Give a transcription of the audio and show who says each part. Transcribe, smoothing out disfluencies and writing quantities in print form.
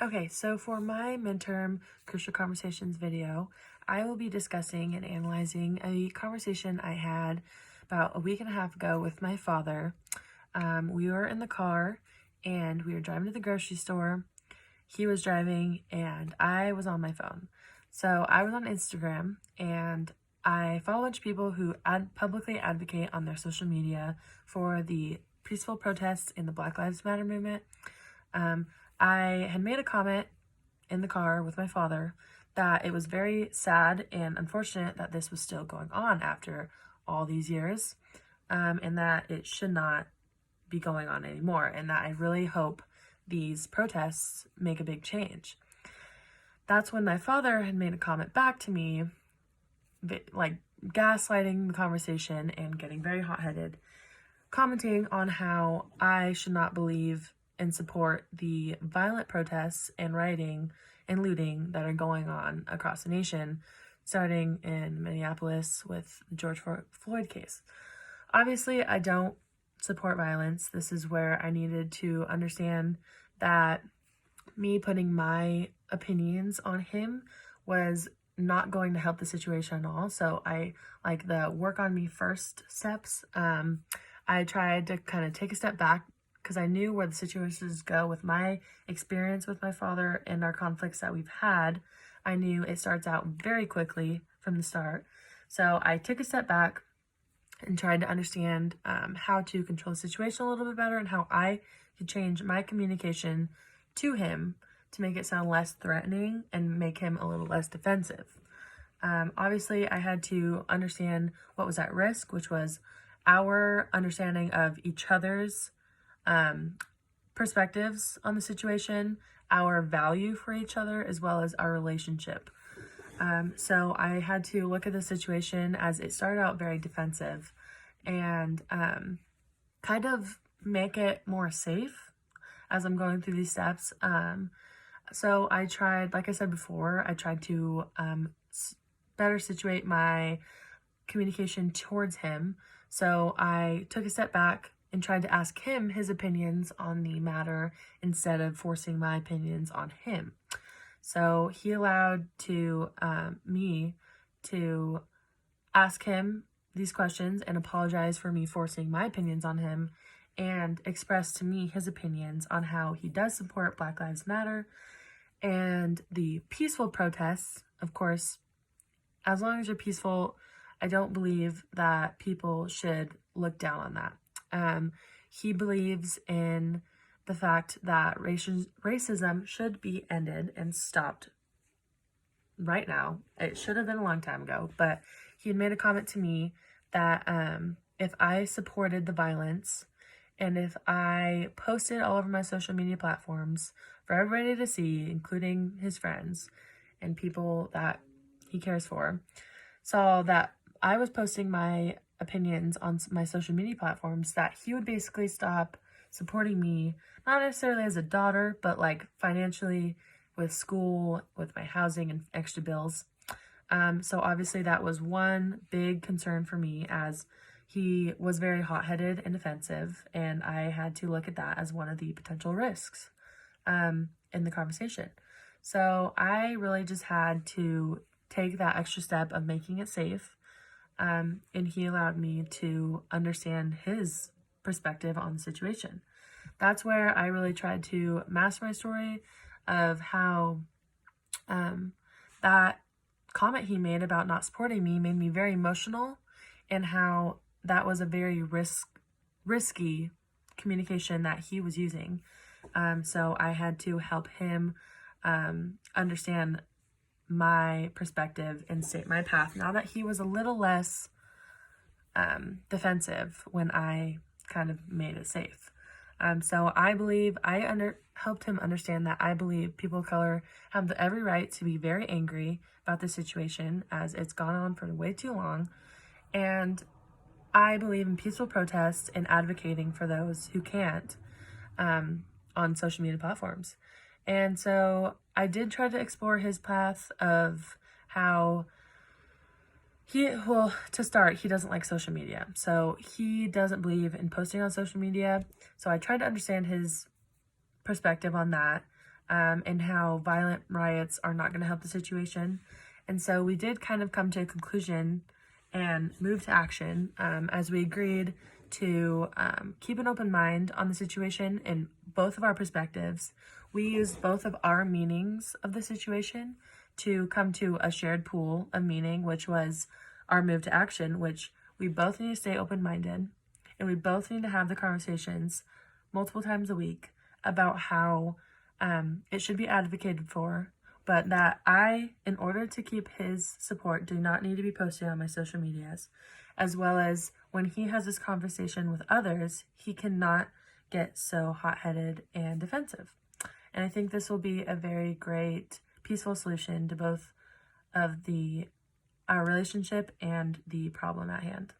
Speaker 1: Okay, so for my midterm Crucial Conversations video, I will be discussing and analyzing a conversation I had about a week and a half ago with my father. We were in the car and we were driving to the grocery store. He was driving and I was on my phone. So I was on Instagram and I follow a bunch of people who publicly advocate on their social media for the peaceful protests in the Black Lives Matter movement. I had made a comment in the car with my father that it was very sad and unfortunate that this was still going on after all these years, and that it should not be going on anymore, and that I really hope these protests make a big change. That's when my father had made a comment back to me, like gaslighting the conversation and getting very hot-headed, commenting on how I should not believe and support the violent protests and rioting and looting that are going on across the nation, starting in Minneapolis with the George Floyd case. Obviously, I don't support violence. This is where I needed to understand that me putting my opinions on him was not going to help the situation at all. So I like the work on me first steps. I tried to kind of take a step back because I knew where the situations go with my experience with my father and our conflicts that we've had. I knew it starts out very quickly from the start. So I took a step back and tried to understand how to control the situation a little bit better and how I could change my communication to him to make it sound less threatening and make him a little less defensive. Obviously, I had to understand what was at risk, which was our understanding of each other's perspectives on the situation, our value for each other, as well as our relationship. So I had to look at the situation as it started out very defensive and kind of make it more safe as I'm going through these steps. So I tried, like I said before, I tried to better situate my communication towards him. So I took a step back and tried to ask him his opinions on the matter instead of forcing my opinions on him. So he allowed me to ask him these questions and apologize for me forcing my opinions on him and express to me his opinions on how he does support Black Lives Matter and the peaceful protests. Of course, as long as you're peaceful, I don't believe that people should look down on that. He believes in the fact that racism should be ended and stopped right now. It should have been a long time ago, but he had made a comment to me that if I supported the violence and if I posted all over my social media platforms for everybody to see, including his friends and people that he cares for, saw that I was posting my opinions on my social media platforms, that he would basically stop supporting me, not necessarily as a daughter, but like financially with school, with my housing and extra bills. So obviously that was one big concern for me, as he was very hot-headed and defensive, and I had to look at that as one of the potential risks in the conversation. So I really just had to take that extra step of making it safe. And he allowed me to understand his perspective on the situation. That's where I really tried to master my story of how that comment he made about not supporting me made me very emotional, and how that was a very risky communication that he was using. So I had to help him understand my perspective and state my path now that he was a little less defensive when I kind of made it safe. So I believe I helped him understand that I believe people of color have every right to be very angry about the situation, as it's gone on for way too long. And I believe in peaceful protests and advocating for those who can't on social media platforms. And so I did try to explore his path of how to start, he doesn't like social media. So he doesn't believe in posting on social media. So I tried to understand his perspective on that. and how violent riots are not going to help the situation. And so we did kind of come to a conclusion and move to action, as we agreed to keep an open mind on the situation in both of our perspectives. We used both of our meanings of the situation to come to a shared pool of meaning, which was our move to action, which we both need to stay open-minded, and we both need to have the conversations multiple times a week about how it should be advocated for, but that I, in order to keep his support, do not need to be posted on my social medias, as well as when he has this conversation with others, he cannot get so hot-headed and defensive. And I think this will be a very great, peaceful solution to both of our relationship and the problem at hand.